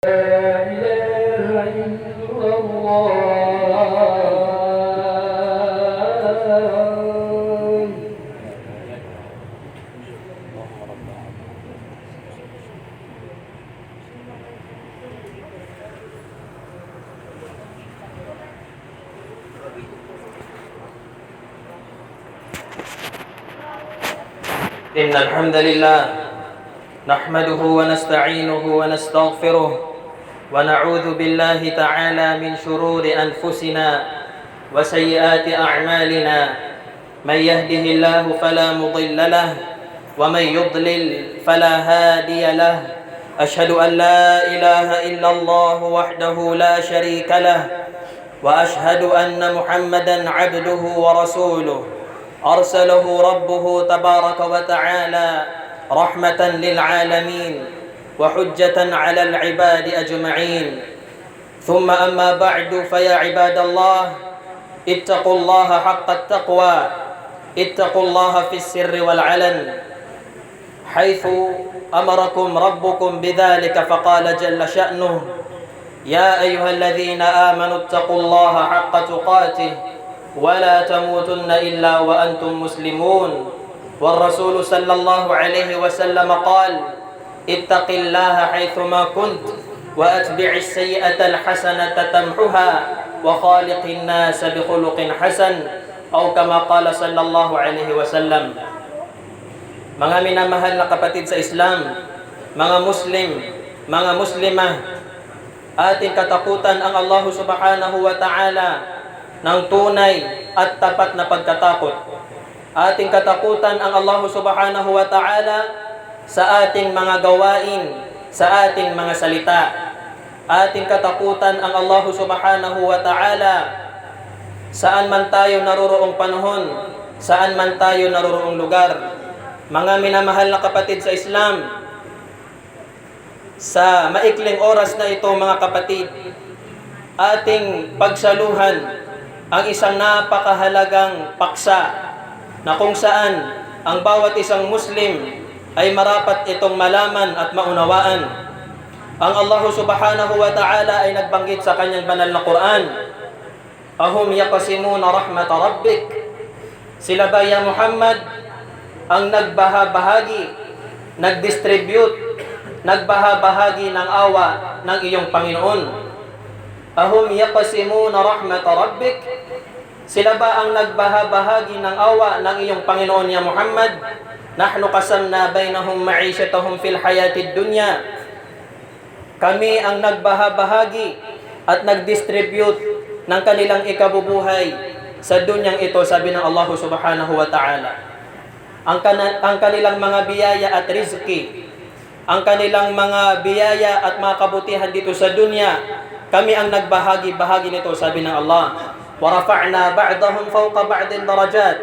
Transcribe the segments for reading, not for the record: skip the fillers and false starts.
إله إلا الله. إن الحمد لله نحمده ونستعينه ونستغفره ونعوذ بالله تعالى من شرور أنفسنا وسيئات أعمالنا. من يهده الله فلا مضل له ومن يضلل فلا هادي له. أشهد أن لا إله إلا الله وحده لا شريك له وأشهد أن محمدا عبده ورسوله أرسله ربه تبارك وتعالى رحمة للعالمين وحجة على العباد أجمعين. ثم أما بعد فيا عباد الله اتقوا الله حق التقوى. اتقوا الله في السر والعلن حيث أمركم ربكم بذلك فقال جل شأنه: يا أيها الذين آمنوا اتقوا الله حق تقاته ولا تموتن إلا وأنتم مسلمون. والرسول صلى الله عليه وسلم قال: اتق الله حيثما كنت وأتبع السيئة الحسنة تمحها وخالق الناس بخلق حسن أو كما قال صلى الله عليه وسلم. Mga minamahal na kapatid sa Islam, mga Muslim, mga Muslimah, ating katakutan ang Allah subhanahu wa ta'ala ng tunay at tapat na pagkatakot. Ating katakutan ang Allah subhanahu wa ta'ala sa ating mga gawain, sa ating mga salita. Ating katakutan ang Allah subhanahu wa ta'ala saan man tayo naroroong panahon, saan man tayo naroroong lugar. Mga minamahal na kapatid sa Islam, sa maikling oras na ito mga kapatid, ating pagsaluhan ang isang napakahalagang paksa na kung saan ang bawat isang Muslim ay marapat itong malaman at maunawaan. Ang Allah subhanahu wa ta'ala ay nagbanggit sa kanyang banal na Quran: Ahum yaqsimuna rahmat rabbik. Sila ba ya Muhammad ang nagbahabahagi, nagdistribute, nagbahabahagi ng awa ng iyong Panginoon? Ahum yaqsimuna rahmat rabbik. Sila ba ang nagbahabahagi ng awa ng iyong Panginoon ya Muhammad? Nahnu qasamna bainahum ma'ishatahum fil hayatid dunya. Kami ang nagbahabahagi at nagdistribute ng kanilang ikabubuhay sa dunyang ito, sabi ng Allah subhanahu wa ta'ala. Ang kanilang mga biyaya at rizki, ang kanilang mga biyaya at mga kabutihan dito sa dunya, kami ang nagbahagi-bahagi nito, sabi ng Allah. وَرَفَعْنَا بَعْضَهُمْ فَوْقَ بَعْضٍ دَرَجَاتٍ.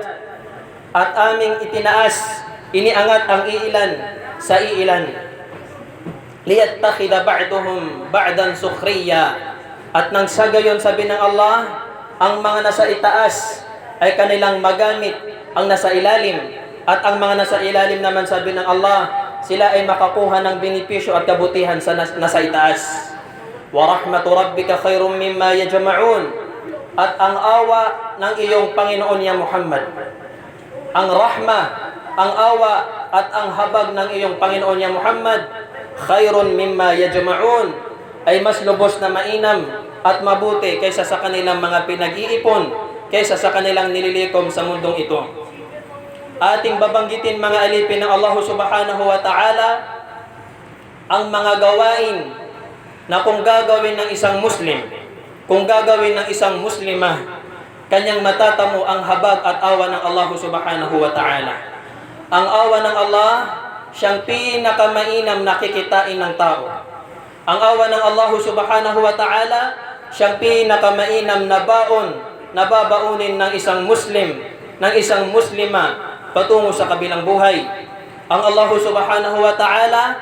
At aming itinaas, iniangat ang iilan sa iilan. لِيَتَّخِذَ بَعْضُهُمْ بَعْضًا سُخْرِيًّا. At nang sa gayon, sabi ng Allah, ang mga nasa itaas ay kanilang magamit ang nasa ilalim. At ang mga nasa ilalim naman, sabi ng Allah, sila ay makakuha ng benepisyo at kabutihan sa nasa itaas. وَرَحْمَةُ رَبِّكَ خَيْرٌ مِّمَّا يَجْمَعُونَ. At ang awa ng iyong Panginoon ya Muhammad, ang rahma, ang awa at ang habag ng iyong Panginoon ya Muhammad, khairun mimma yajma'un, ay mas lubos na mainam at mabuti kaysa sa kanilang mga pinag-iipon, kaysa sa kanilang nililikom sa mundong ito. Ating babanggitin mga alipin ng Allah subhanahu wa ta'ala ang mga gawain na kung gagawin ng isang Muslim, kung gagawin ng isang Muslimah, kanyang matatamo ang habag at awa ng Allah subhanahu wa ta'ala. Ang awa ng Allah, siyang pinakamainam na kikitain ng tao. Ang awa ng Allah subhanahu wa ta'ala, siyang pinakamainam na baon na babaunin ng isang Muslim, ng isang Muslima patungo sa kabilang buhay. Ang Allah subhanahu wa ta'ala,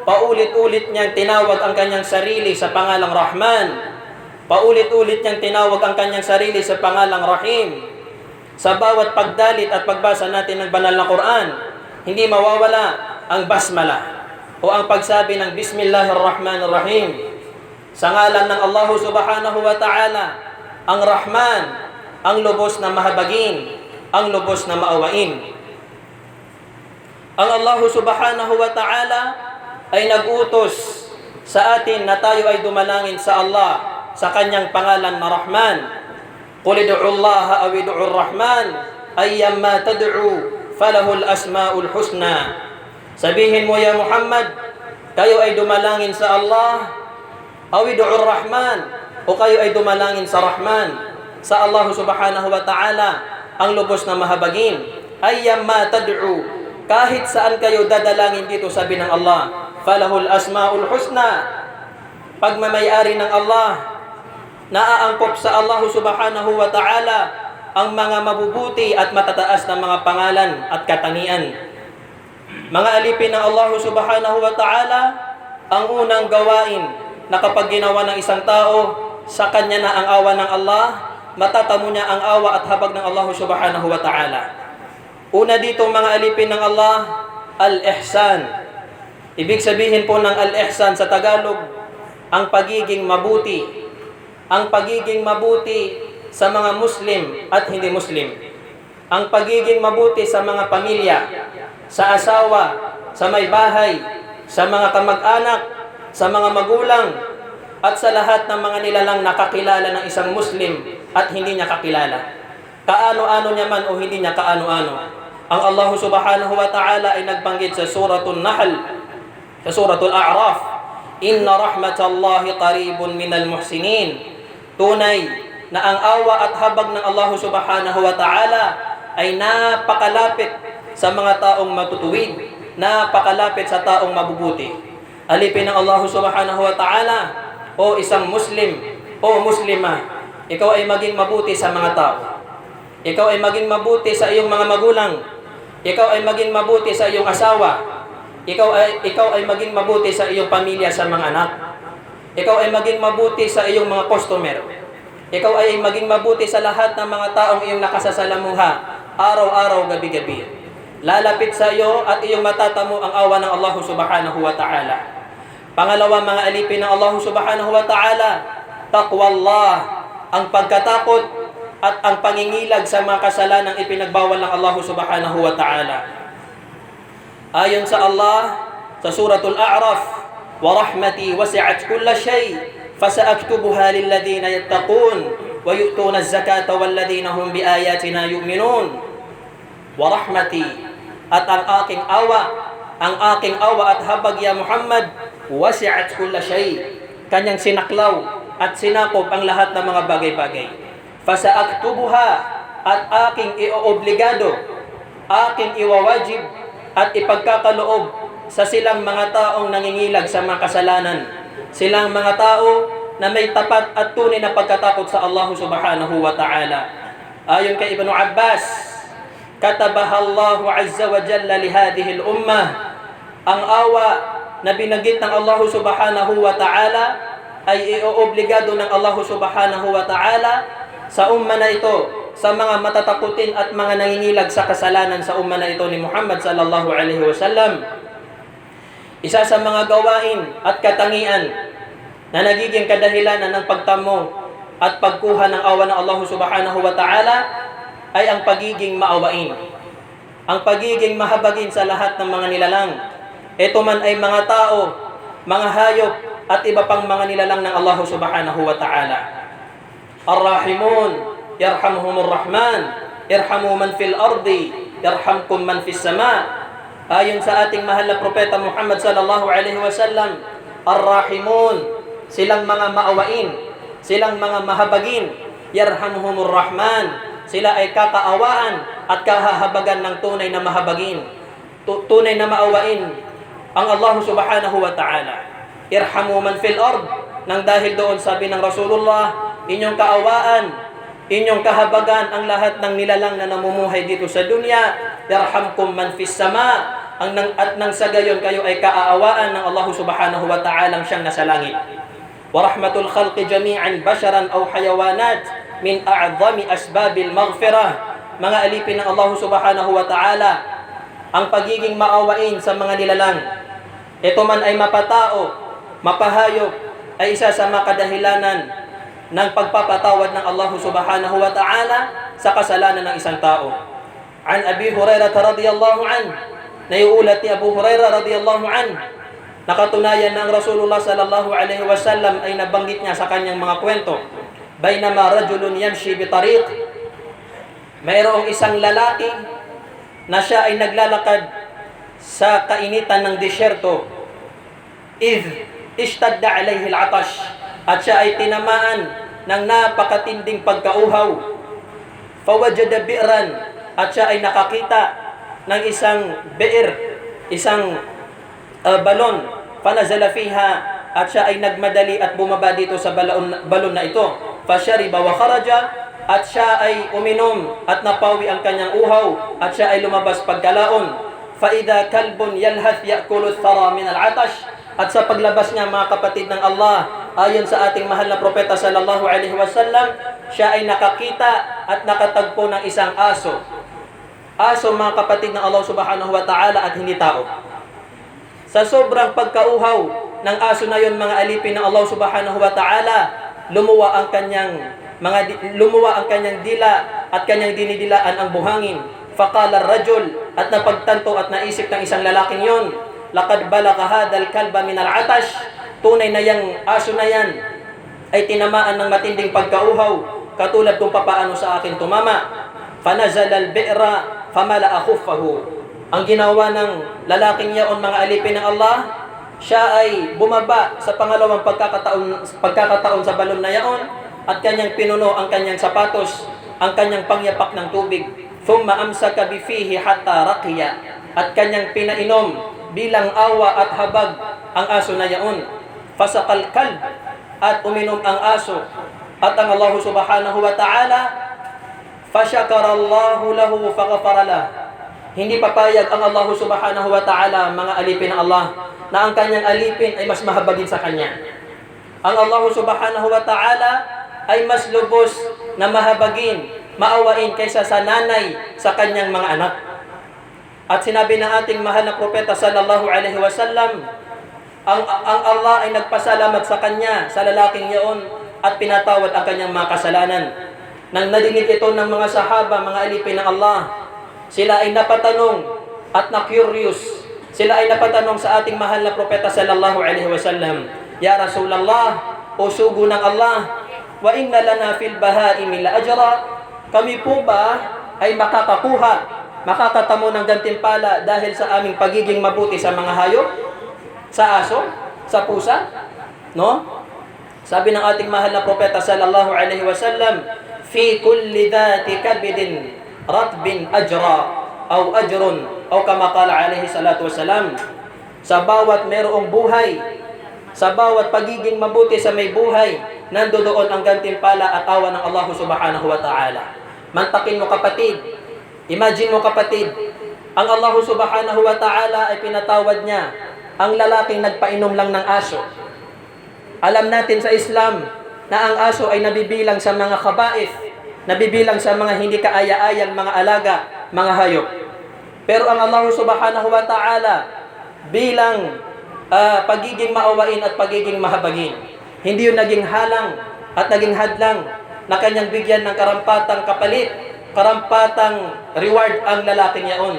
paulit-ulit niyang tinawag ang kanyang sarili sa pangalang Rahman. Paulit-ulit niyang tinawag ang kanyang sarili sa pangalang Rahim. Sa bawat pagdalit at pagbasa natin ng banal na Quran, hindi mawawala ang basmala o ang pagsabi ng Bismillahirrahmanirrahim. Sa ngalan ng Allah subhanahu wa ta'ala, ang Rahman, ang lubos na mahabagin, ang lubos na maawain. Ang Allah subhanahu wa ta'ala ay nag-utos sa atin na tayo ay dumalangin sa Allah sa kanyang pangalan na Rahman. Qul ud'u Allah aw ud'u Ar-Rahman ayyamma tad'u falahul asmaul husna. Sabihin mo ya Muhammad, kayo ay dumalangin sa Allah aw ud'u Ar-Rahman, o kayo ay dumalangin sa Rahman, sa Allah subhanahu wa ta'ala, ang lubos na mahabagin. Ayyamma tad'u, kahit saan kayo dadalangin dito, sabi ng Allah, falahul asmaul husna. Pagmamayari ng Allah, naaangkop sa Allah subhanahu wa ta'ala ang mga mabubuti at matataas na mga pangalan at katangian. Mga alipin ng Allah subhanahu wa ta'ala, ang unang gawain na kapag ginawa ng isang tao, sa kanya na ang awa ng Allah, matatamo niya ang awa at habag ng Allah subhanahu wa ta'ala. Una dito mga alipin ng Allah, al-ihsan. Ibig sabihin po ng al-ihsan sa Tagalog, ang pagiging mabuti. Ang pagiging mabuti sa mga Muslim at hindi Muslim. Ang pagiging mabuti sa mga pamilya, sa asawa, sa may bahay, sa mga kamag-anak, sa mga magulang, at sa lahat ng mga nilalang nakakilala ng isang Muslim at hindi niya kakilala. Kaano-ano niya man o hindi niya kaano-ano. Ang Allah subhanahu wa ta'ala ay nagbanggit sa suratul Nahl, sa suratul A'raf, inna rahmatallahi qaribun minal muhsinin. Tunay na ang awa at habag ng Allah subhanahu wa ta'ala ay napakalapit sa mga taong matutuwid, napakalapit sa taong mabubuti. Alipin ng Allah subhanahu wa ta'ala, o isang Muslim, o Muslima, ikaw ay maging mabuti sa mga tao. Ikaw ay maging mabuti sa iyong mga magulang. Ikaw ay maging mabuti sa iyong asawa. Ikaw ay maging mabuti sa iyong pamilya, sa mga anak. Ikaw ay maging mabuti sa iyong mga customer. Ikaw ay maging mabuti sa lahat ng mga taong iyong nakasasalamuha, araw-araw, gabi-gabi. Lalapit sa iyo at iyong matatamo ang awa ng Allah subhanahu wa ta'ala. Pangalawa mga alipin ng Allah subhanahu wa ta'ala, taqwallah, ang pagkatakot at ang pangingilag sa mga kasalanang ipinagbawal ng Allah subhanahu wa ta'ala. Ayon sa Allah, sa suratul A'raf, wa rahmati wasi'at kulla shay, fasa'aktubuha lilladhina yattaqun, wa yu'tuna az-zakata walladhina hum biayatina yu'minun. Wa rahmati, at ang aking awa at habag ya Muhammad, wasi'at kulla shay, kanyang sinaklaw at sinakop ang lahat ng mga bagay-bagay. Fasa'aktubuha, at aking iobligado, aking iwawajib at ipagkakaloob sa silang mga taong nangingilag sa mga kasalanan, silang mga tao na may tapat at tunay na pagkatakot sa Allah subhanahu wa ta'ala. Ayon kay Ibn Abbas, katabaha Allahu azza wa jalla li hadhihi al-ummah, ang awa na binanggit ng Allah subhanahu wa ta'ala ay iobligado ng Allah subhanahu wa ta'ala sa umma na ito, sa mga matatakutin at mga nangingilag sa kasalanan sa umma na ito ni Muhammad sallallahu alaihi wasallam. Isa sa mga gawain at katangian na nagiging kadahilanan ng pagtamo at pagkuha ng awa ng Allah subhanahu wa ta'ala ay ang pagiging maawain. Ang pagiging mahabagin sa lahat ng mga nilalang. Ito man ay mga tao, mga hayop, at iba pang mga nilalang ng Allah subhanahu wa ta'ala. Ar-Rahimun, yarhamuhumur Rahman, irhamu man fil ardi, yarhamkum man fis sama. Ayon sa ating mahal na propeta Muhammad sallallahu alaihi wasallam, Ar-Rahimun, silang mga maawain, silang mga mahabagin, yarhamuhumur Rahman, sila ay kakaawaan at kahahabagan ng tunay na mahabagin, tunay na maawain ang Allah subhanahu wa ta'ala. Irhamu man fil ard, nang dahil doon sabi ng Rasulullah, inyong kaawaan, inyong kahabagan ang lahat ng nilalang na namumuhay dito sa dunya, yarhamkum man fis sama, at nang sa gayon kayo ay kaaawaan ng Allah subhanahu wa ta'ala siyang nasa langit. Wa rahmatul khalqi jami'an basharan aw hayawanat min a'zami asbabil maghfirah. Mga alipin ng Allah subhanahu wa ta'ala, ang pagiging maawain sa mga nilalang, ito man ay mapatao, mapahayop, ay isa sa mga kadahilanan ng pagpapatawad ng Allah subhanahu wa ta'ala sa kasalanan ng isang tao. An Abi Hurairah radhiyallahu an, naiulat ni Abu Hurairah radhiyallahu an, nakatunayan ng Rasulullah sallallahu alaihi wasallam ay nabanggit niya sa kanyang mga kwento. Bainama rajulun yamshi bi tariq, mayroong isang lalaki na siya ay naglalakad sa kainitan ng disyerto. Idh ishtadda alayhi al-atash, at siya ay tinamaan ng napakatinding pagkauhaw. Fawajada bi'ran, at siya ay nakakita ng isang bi'ir, isang balon. Fanazala fiha, at siya ay nagmadali at bumaba dito sa balon na ito. Fashariba wa kharaja, at siya ay uminom at napawi ang kanyang uhaw, at siya ay lumabas pagkalaon. Faida kalbun yalhath ya'kulu thara min al-atash, at sa paglabas niya, mga kapatid ng Allah, ayon sa ating mahal na propeta sallallahu alaihi wasallam, siya ay nakakita at nakatagpo ng isang aso. Aso, mga kapatid ng Allah subhanahu wa ta'ala, at hindi tao. Sa sobrang pagkauhaw ng aso na yon, mga alipin ng Allah subhanahu wa ta'ala, lumuwa ang kanyang dila at kanyang dinidilaan ang buhangin. Faqala ar-rajul, at napagtanto at naisip ng isang lalaking yon, laqad balagha hadal kalba min al-atash, tunay na yang aso na yan ay tinamaan ng matinding pagkauhaw, katulad kung papaano sa akin tumama. Fanazala al-bi'ra famala'a khuffahu, ang ginawa ng lalaking yaon, mga alipin ng Allah, siya ay bumaba sa pangalawang pagkakataon sa balon na yaon, at kanyang pinuno ang kanyang sapatos, ang kanyang pangyapak ng tubig. Thumma amsaka bifihi hatta raqiya, at kanyang pinainom bilang awa at habag ang aso na yaon. Fasaqal kalb, at uminom ang aso, at ang Allah subhanahu wa ta'ala, fasyakarallahu lahu faghafara lah, hindi papayag ang Allah subhanahu wa ta'ala, mga alipin ng Allah, na ang kanyang alipin ay mas mahabagin sa kanya. Ang Allah subhanahu wa ta'ala ay mas lubos na mahabagin, maawain kaysa sa nanay sa kanyang mga anak. At sinabi ng ating mahal na propeta sallallahu alaihi wasallam, ang Allah ay nagpasalamat sa kanya, sa lalaking yaon, at pinatawad ang kanyang mga kasalanan. Nang nadinig ito ng mga sahaba, mga alipin ng Allah, sila ay napatanong at na-curious. Sila ay napatanong sa ating mahal na propeta sallallahu alaihi wasallam, Ya Rasulallah, o sugo ng Allah, wa inna lana fil bahaimi la ajra, kami po ba ay makakatamo ng gantimpala dahil sa aming pagiging mabuti sa mga hayop? Sa aso? Sa pusa? No? Sabi ng ating mahal na propeta sallallahu alaihi wasallam, fi kulli dhati kabidin ratbin ajra aw ajrun, aw kama qala alaihi salatu wasalam, sa bawat merong buhay, sa bawat pagiging mabuti sa may buhay, nandoon ang gantimpala at awa ng Allah subhanahu wa ta'ala. Mantakin mo, kapatid, imagine mo, kapatid, ang Allah subhanahu wa ta'ala ay pinatawad niya ang lalaking nagpainom lang ng aso. Alam natin sa Islam na ang aso ay nabibilang sa mga khaba'ith, nabibilang sa mga hindi kaaya-ayang mga alaga, mga hayop. Pero ang Allah subhanahu wa ta'ala, bilang pagiging maawain at pagiging mahabagin, hindi yun naging halang at naging hadlang na kanyang bigyan ng karampatang kapalit, karampatang reward ang lalaking yaon.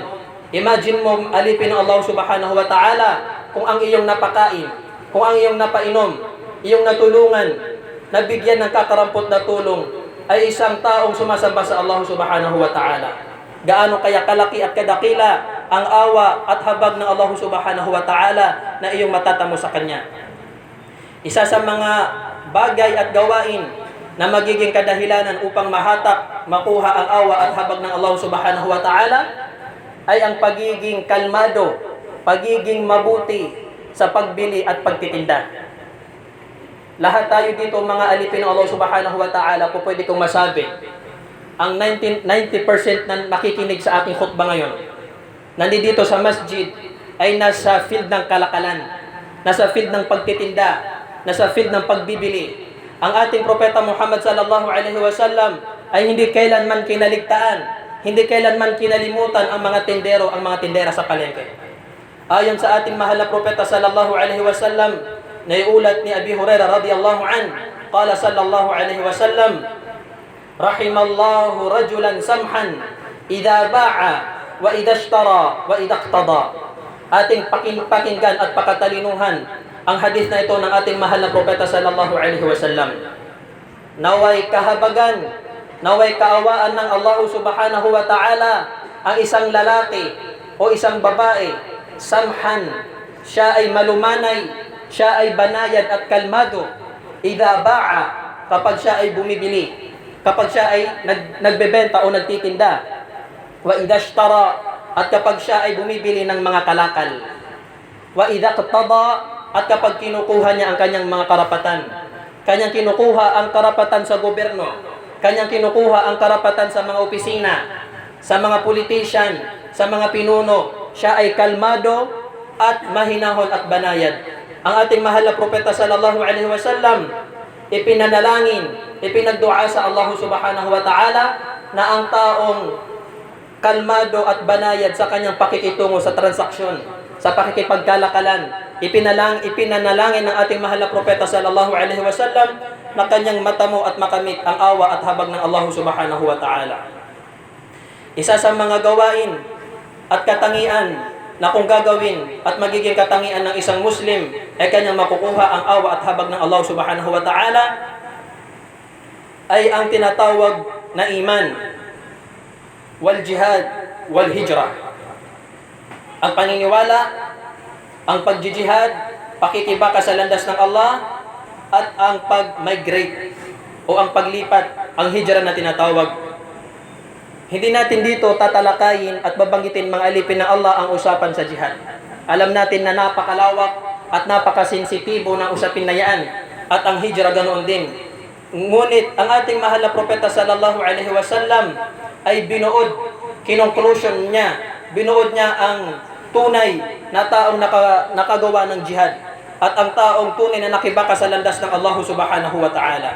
Imagine mo, alipin ng Allah subhanahu wa ta'ala, kung ang iyong napakain, kung ang iyong napainom, iyong natulungan, nabigyan ng kakarampot na tulong, ay isang taong sumasamba sa Allah subhanahu wa ta'ala. Gaano kaya kalaki at kadakila ang awa at habag ng Allah subhanahu wa ta'ala na iyong matatamo sa Kanya. Isa sa mga bagay at gawain na magiging kadahilanan upang mahatak, makuha ang awa at habag ng Allah subhanahu wa ta'ala ay ang pagiging kalmado, pagiging mabuti sa pagbili at pagtitinda. Lahat tayo dito, mga alipin ng Allah subhanahu wa ta'ala, po pwede kong masabi, ang 90% na nakikinig sa ating khutbah ngayon, nandito sa masjid, ay nasa field ng kalakalan, nasa field ng pagtitinda, nasa field ng pagbibili. Ang ating propeta Muhammad sallallahu alaihi wasallam ay hindi kailanman kinaligtaan, hindi kailanman kinalimutan ang mga tindera sa palengke. Ayon sa ating mahal na propeta sallallahu alaihi wasallam, naiulat ni Abi Hurairah radhiyallahu an, qala sallallahu alaihi wasallam, rahimallahu rajulan samhan idza ba'a wa idza ishtara wa idza iqtada. Ating pakinggan at pakatalinuhan ang hadith na ito ng ating mahal na propeta sallallahu alaihi wasallam. Naway kahabagan, naway kaawaan ng Allah subhanahu wa ta'ala ang isang lalaki o isang babae, samhan, siya ay malumanay, siya ay banayad at kalmado, idza ba'a, kapag siya ay bumibili, kapag siya ay nagbebenta o nagtitinda, wa idza ishtara, at kapag siya ay bumibili ng mga kalakal, wa idza iqtada, at kapag kinukuha niya ang kanyang mga karapatan, kanyang kinukuha ang karapatan sa gobyerno, kanyang kinukuha ang karapatan sa mga opisina, sa mga politician, sa mga pinuno, siya ay kalmado at mahinahon at banayad. Ang ating mahal na propeta sallallahu alaihi wasallam ipinanalangin, ipinagdua sa Allah subhanahu wa ta'ala na ang taong kalmado at banayad sa kanyang pakikitungo sa transaksyon, sa pakikipagkalakalan, ipinanalangin ng ating mahal na propeta sallallahu alaihi wasallam na kanyang matamo at makamit ang awa at habag ng Allah subhanahu wa ta'ala. Isa sa mga gawain at katangian na kung gagawin at magiging katangian ng isang Muslim ay kanyang makukuha ang awa at habag ng Allah subhanahu wa ta'ala ay ang tinatawag na iman, wal jihad, wal hijrah. Ang paniniwala, ang pagjihad, pakikibaka sa landas ng Allah, at ang pag-migrate o ang paglipat, ang hijrah na tinatawag. Hindi natin dito tatalakayin at babanggitin mga alipin ng Allah ang usapan sa jihad. Alam natin na napakalawak at napakasensitibo ng usapin na yan, at ang hijrah ganoon din. Ngunit ang ating mahal na propeta sallallahu alaihi wasallam ay binuod, kinunklusyon niya, binuod niya ang tunay na taong nakagawa ng jihad at ang taong tunay na nakibaka sa landas ng Allah subhanahu wa ta'ala.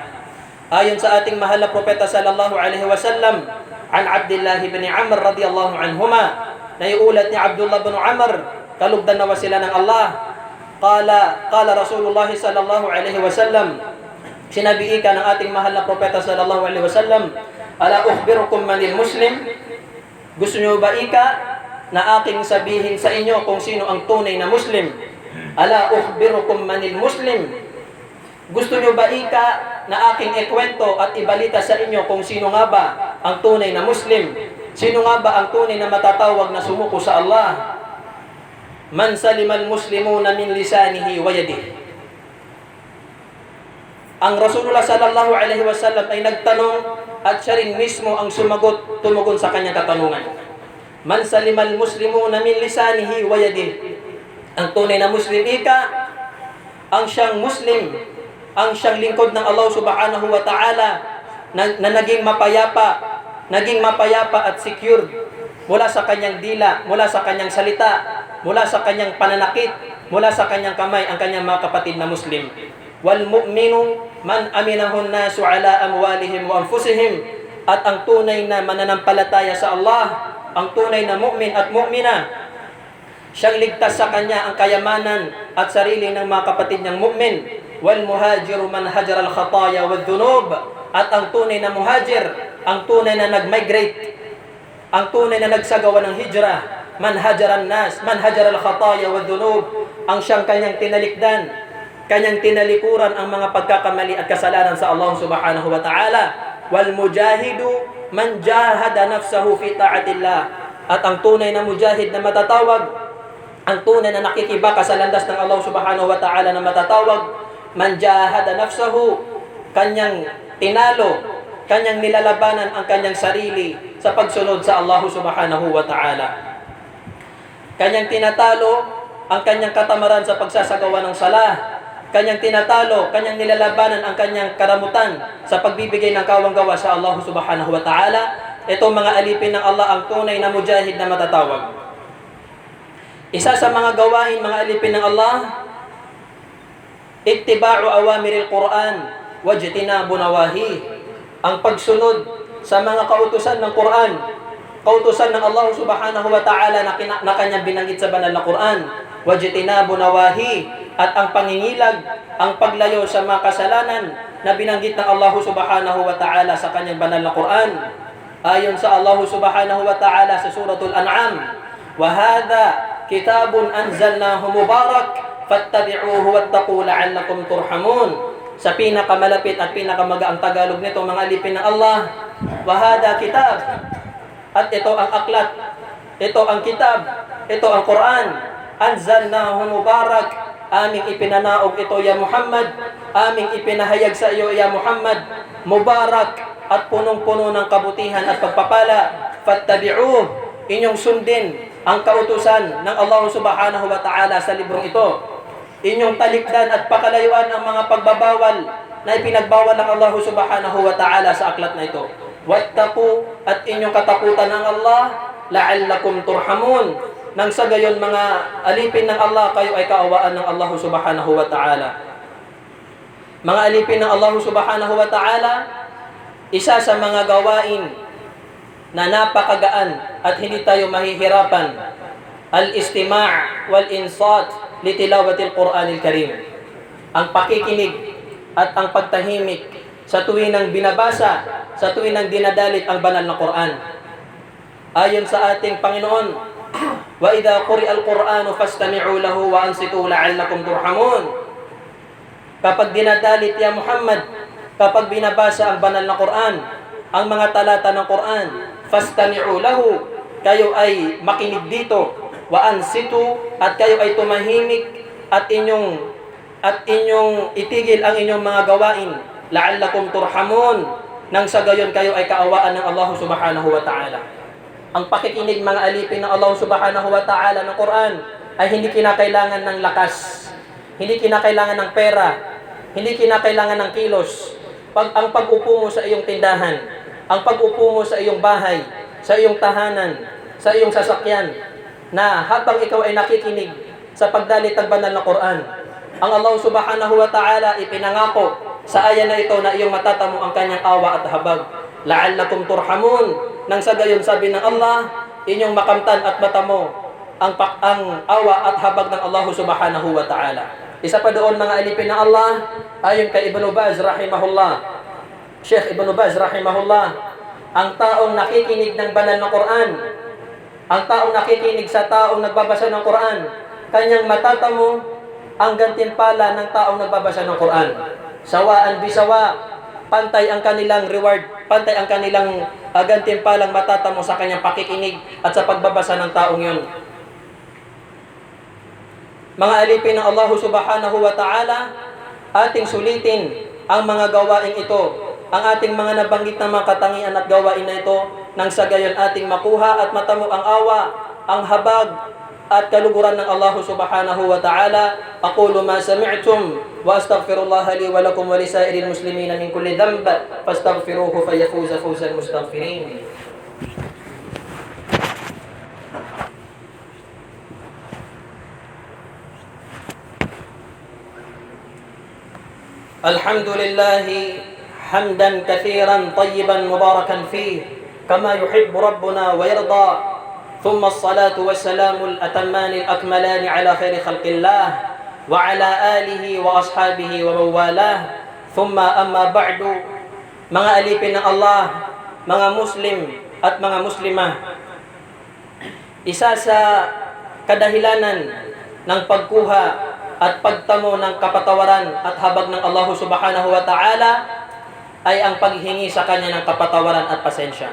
Ayon sa ating mahal na propeta sallallahu alaihi wasallam, an Abdullah ibn Amr radiyallahu anhuma, naiulat ni Abdullah ibn Amr, kalugdan nawa sila ng Allah, qala Rasulullah sallallahu alaihi wasallam, sinabi ika ng ating mahal na propeta sallallahu alaihi wasallam, ala ukhbirukum manil muslim, gusto nyo ba ika na aking sabihin sa inyo kung sino ang tunay na Muslim? Ala ukhbirukum manil muslim, gusto nyo ba ika na aking ikwento at ibalita sa inyo kung sino nga ba ang tunay na Muslim? Sino nga ba ang tunay na matatawag na sumuko sa Allah? Man salimal muslimuna min lisanihi wa yadihi. Ang Rasulullah sallallahu alaihi wasallam ay nagtanong at siya rin mismo ang sumagot, tumugon sa kanyang katanungan. Man salimal muslimuna min lisanihi wa yadihi. Ang tunay na Muslim ika, ang siyang Muslim, ang siyang lingkod ng Allah subhanahu wa ta'ala na naging mapayapa at secure mula sa kanyang dila, mula sa kanyang salita, mula sa kanyang pananakit, mula sa kanyang kamay ang kanyang mga kapatid na Muslim. Wal mu'minu man aminahun nasu ala amwalihim wa anfusihim. At ang tunay na mananampalataya sa Allah, ang tunay na mu'min at mu'mina, siyang ligtas sa kanya ang kayamanan at sarili ng mga kapatid niyang mu'min. Wal muhajiru man hajara al khataya wad dhunub. At ang tunay na muhajir, ang tunay na nag-migrate, ang tunay na nagsagawa ng hijrah, man hajara an-nas, man hajara al khataya wad dhunub, ang siyang kanyang tinalikdan, kanyang tinalikuran ang mga pagkakamali at kasalanan sa Allah subhanahu wa ta'ala. Wal mujahidu man jahada nafsahu fi ta'atillah. At ang tunay na mujahid na matatawag, ang tunay na nakikibaka sa landas ng Allah subhanahu wa ta'ala na matatawag, man jahada nafsahu, kanyang tinalo, kanyang nilalabanan ang kanyang sarili sa pagsunod sa Allah subhanahu wa ta'ala. Kanyang tinatalo ang kanyang katamaran sa pagsasagawa ng salah. Kanyang tinatalo, kanyang nilalabanan ang kanyang karamutan sa pagbibigay ng kawanggawa sa Allah subhanahu wa ta'ala. Itong mga alipin ng Allah ang tunay na mujahid na matatawag. Isa sa mga gawain, mga alipin ng Allah, ittiba'u awamiril Quran wajtinabu nawahi. Ang pagsunod sa mga kautusan ng Quran, kautusan ng Allah subhanahu wa ta'ala na kanyang binanggit sa banal na Quran, wajtinabu nawahi, at ang pangingilag, ang paglayo sa mga kasalanan na binanggit ng Allah subhanahu wa ta'ala sa kanyang banal na Quran. Ayon sa Allah subhanahu wa ta'ala sa suratul An'am, wa hadha kitabun anzalnahu mubarak fattabi'uhu wattaqu la'allakum turhamun. Sa pinakamalapit at pinakamagaang Tagalog nito, mga alipin ng Allah, wa hadha kitab, at ito ang aklat, ito ang kitab, ito ang Quran, anzalnahu mubarak, aming ipinanaog ito ya Muhammad, aming ipinahayag sa iyo ya Muhammad, mubarak at punong-puno ng kabutihan at pagpapala. Fattabi'uh, inyong sundin ang kautusan ng Allah subhanahu wa ta'ala sa librong ito. Inyong talikdan at pakalayuan ang mga pagbabawal na ipinagbawal ng Allah subhanahu wa ta'ala sa aklat na ito. Wattaqu, at inyong katakutan ng Allah, la'allakum turhamun, nang sa gayon mga alipin ng Allah, kayo ay kaawaan ng Allah subhanahu wa ta'ala. Mga alipin ng Allah subhanahu wa ta'ala, isa sa mga gawain na napakagaan at hindi tayo mahihirapan, al-istima' wal-insat li tilawatil Qur'anil Karim. Ang pakikinig at ang pagtahimik sa tuwing nang binabasa, sa tuwing nang dinadalit ang banal na Qur'an. Ayon sa ating Panginoon, wa idha quri'a al-Qur'anu fastami'u lahu wa ansitu la'allakum turhamun. Kapag dinadalit ya Muhammad, kapag binabasa ang banal na Qur'an, ang mga talata ng Qur'an, fastami'u lahu, kayo ay makinig dito, wa ansitu, at kayo ay tumahimik at inyong itigil ang inyong mga gawain, la'allakum turhamun, nang sa gayon kayo ay kaawaan ng Allah subhanahu wa ta'ala. Ang pakikinig, mga alipin ng Allah subhanahu wa ta'ala ng Quran, ay hindi kinakailangan ng lakas, hindi kinakailangan ng pera, hindi kinakailangan ng kilos. Ang pag-upo mo sa iyong tindahan, ang pag-upo mo sa iyong bahay, sa iyong tahanan, sa iyong sasakyan, na habang ikaw ay nakikinig sa pagdalit ng banal na Quran, ang Allah subhanahu wa ta'ala ipinangako sa aya na ito na iyong matatamo ang kanyang awa at habag. La'allakum turhamun, nang sa gayon sabi ng Allah, inyong makamtan at matamo ang awa at habag ng Allah subhanahu wa ta'ala. Isa pa doon, mga alipin ng Allah, ayon kay Ibn Baz rahimahullah, Sheikh Ibn Baz rahimahullah, ang taong nakikinig ng banal na Quran, ang taong nakikinig sa taong nagbabasa ng Quran, kanyang matatamo ang gantimpala ng taong nagbabasa ng Quran. Sawaan bisawa, pantay ang kanilang reward, pantay ang kanilang gantimpalang matatamo sa kanyang pakikinig at sa pagbabasa ng taong yun. Mga alipin ng Allah subhanahu wa ta'ala, ating sulitin ang mga gawain ito, ang ating mga nabanggit na mga katangian at gawain na ito, nang sa gayon ating makuha at matamo ang awa, ang habag at kaluguran ng Allah subhanahu wa ta'ala. Aqulu ma sami'tum wa astaghfirullaha li wa lakum wa lisairil muslimina min kulli dhanb fastaghfiruhu fayafuza fawzal mustaghfirin. Alhamdulillahi hamdan kathiran tayyiban mubarakan fih kama yuhibbu rabbuna wa yarda. ثم الصلاة والسلام الأتمان الأكملان على خير خلق الله وعلى آله وأصحابه ومن والاه. ثم أما بعد, mga alipin ng Allah, mga Muslim at mga Muslimah, isa sa kadahilanan ng pagkuha at pagtamo ng kapatawaran at habag ng Allah subhanahu wa ta'ala ay ang paghingi sa Kanya ng kapatawaran at pasensya.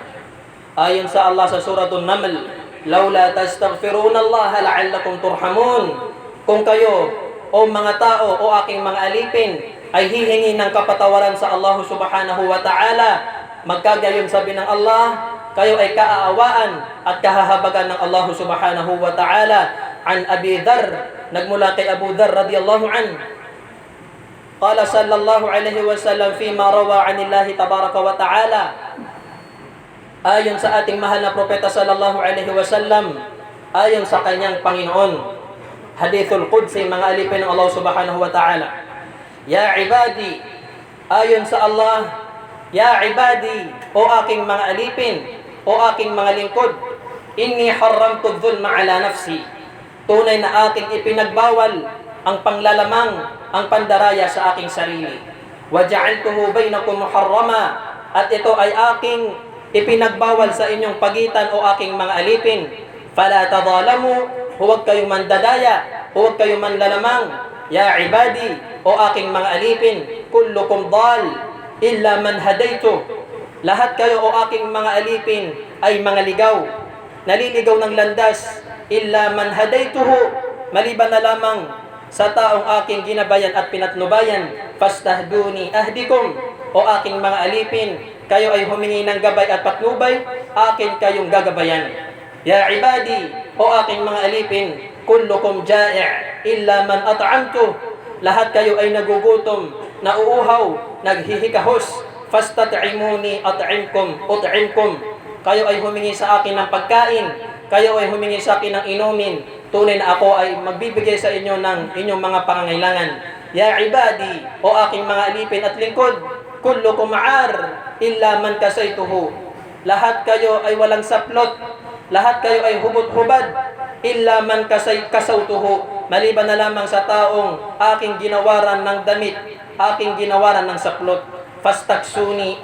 Ayon sa Allah sa suratul Naml, laula tastaghfiruna Allah la'allakum turhamun. Kung kayo, o mga tao, o aking mga alipin, ay hihingi ng kapatawaran sa Allah subhanahu wa ta'ala, magkagayon sabi ng Allah, kayo ay kaaawaan at kahahabagan ng Allah subhanahu wa ta'ala. An Abi Dharr, nagmula kay Abu Dharr radiyallahu an, qala sallallahu alaihi wasallam fima rawa anillahi tabaraka wa ta'ala, ayon sa ating mahal na propeta sallallahu alaihi wasallam, ayon sa kanyang Panginoon, hadithul qudsi, mga alipin ng Allah subhanahu wa ta'ala, ya ibadi, ayon sa Allah, ya ibadi, o aking mga alipin, o aking mga lingkod, inni haramtu dhulma ala nafsi, tunay na aking ipinagbawal ang panglalamang, ang pandaraya sa aking sarili. وَجَعَلْتُهُ بَيْنَكُمْ مُحَرَّمًا, at ito ay aking ipinagbawal sa inyong pagitan o aking mga alipin. فَلَا تَظَالَمُوا, huwag kayong mandadaya, huwag kayong manlalamang. Ya ibadi, o aking mga alipin, kullukum dal illa man hadaytu. Lahat kayo o aking mga alipin ay mga ligaw, naliligaw ng landas. Illa man hadaytuhu, maliban na lamang sa taong aking ginabayan at pinatnubayan. Fastahduni ahdikum, o aking mga alipin, kayo ay humingi ng gabay at patnubay, akin kayong gagabayan. Ya ibadi, o aking mga alipin, kullukum ja'i' illa man at'amtu. Lahat kayo ay nagugutom, nauuhaw, naghihikahos. Fastat'imuni ut'imkum. Kayo ay humingi sa akin ng pagkain, kayo ay humingi sa akin ng inumin. Tunay na ako ay magbibigay sa inyo ng inyong mga pangangailangan. Ya ibadi, o aking mga alipin at lingkod, kullukum 'ar illa man kasaytuhu. Lahat kayo ay walang saplot, lahat kayo ay hubot-hubad. Illa man kasawtuhu, maliban na lamang sa taong aking ginawaran ng damit, aking ginawaran ng saplot. Fastaksuni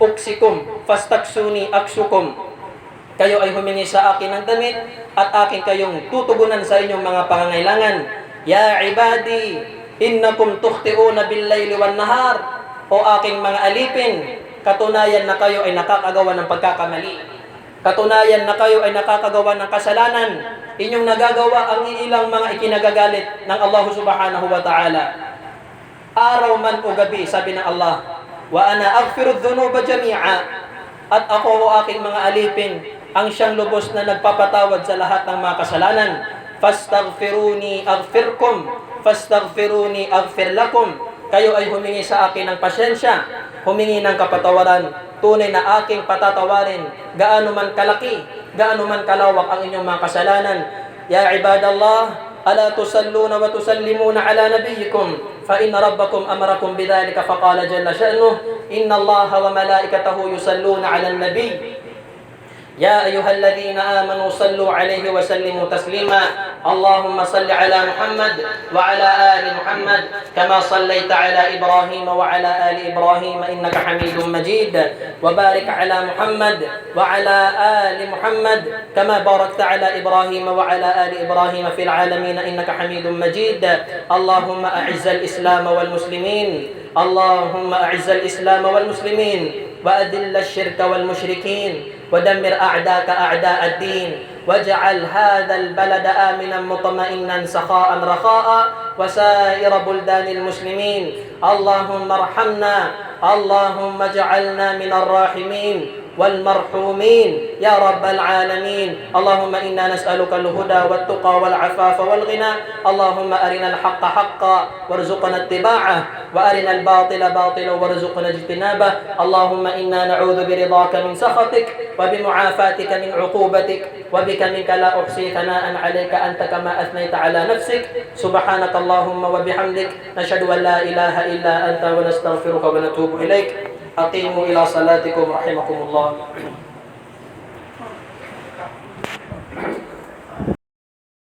uksikum, fastaksuni aksukum. Kayo ay humingi sa akin ng damit at akin kayong tutugunan sa inyong mga pangangailangan. Ya ibadi, innakum tukhti'una bil-laili wan-nahar, o aking mga alipin, katunayan na kayo ay nakakagawa ng pagkakamali. Katunayan na kayo ay nakakagawa ng kasalanan. Inyong nagagawa ang ilang mga ikinagagalit ng Allah subhanahu wa ta'ala. Araw man o gabi, sabi ng Allah, wa ana aghfiru dhunuba jami'a, at ako o aking mga alipin ang siyang lubos na nagpapatawad sa lahat ng mga kasalanan. Fastaghfiruni aghfirkum, fastaghfiruni aghfir lakum. Kayo ay humingi sa akin ng pasyensya, humingi ng kapatawaran. Tunay na aking patatawarin, gaano man kalaki, gaano man kalawak ang inyong mga kasalanan. Ya ibadallah, ala tusalluna wa tusallimuna ala nabiyyikum, fa inna rabbakum amarakum bidhalika faqala jalla sha'nuhu, inna allaha wa malaikatahu yusalluna ala nabiy. يا أيها الذين آمنوا صلوا عليه وسلموا تسليما. اللهم صل على محمد وعلى آل محمد كما صليت على إبراهيم وعلى آل إبراهيم إنك حميد مجيد. وبارك على محمد وعلى آل محمد كما باركت على إبراهيم وعلى آل إبراهيم في العالمين إنك حميد مجيد. اللهم أعز الإسلام والمسلمين، اللهم أعز الإسلام والمسلمين وأذل الشرك والمشركين ودمر أعداءك أعداء الدين، واجعل هذا البلد آمنا مطمئنا سخاء رخاء وسائر بلدان المسلمين. اللهم ارحمنا، اللهم اجعلنا من الراحمين والمرحومين يا رب العالمين. اللهم إنا نسألك الهدى والتقى والعفاف والغنى. اللهم أرنا الحق حقا وارزقنا اتباعه، وأرنا الباطل باطلا وارزقنا اجتنابه. اللهم إنا نعوذ برضاك من سخطك وبمعافاتك من عقوبتك، وبك منك لا أحصي ثناء عليك أنت كما أثنيت على نفسك. سبحانك اللهم وبحمدك، نشهد أن لا إله إلا أنت ونستغفرك ونتوب إليك. أقيموا إلى صلاتكم رحمكم الله.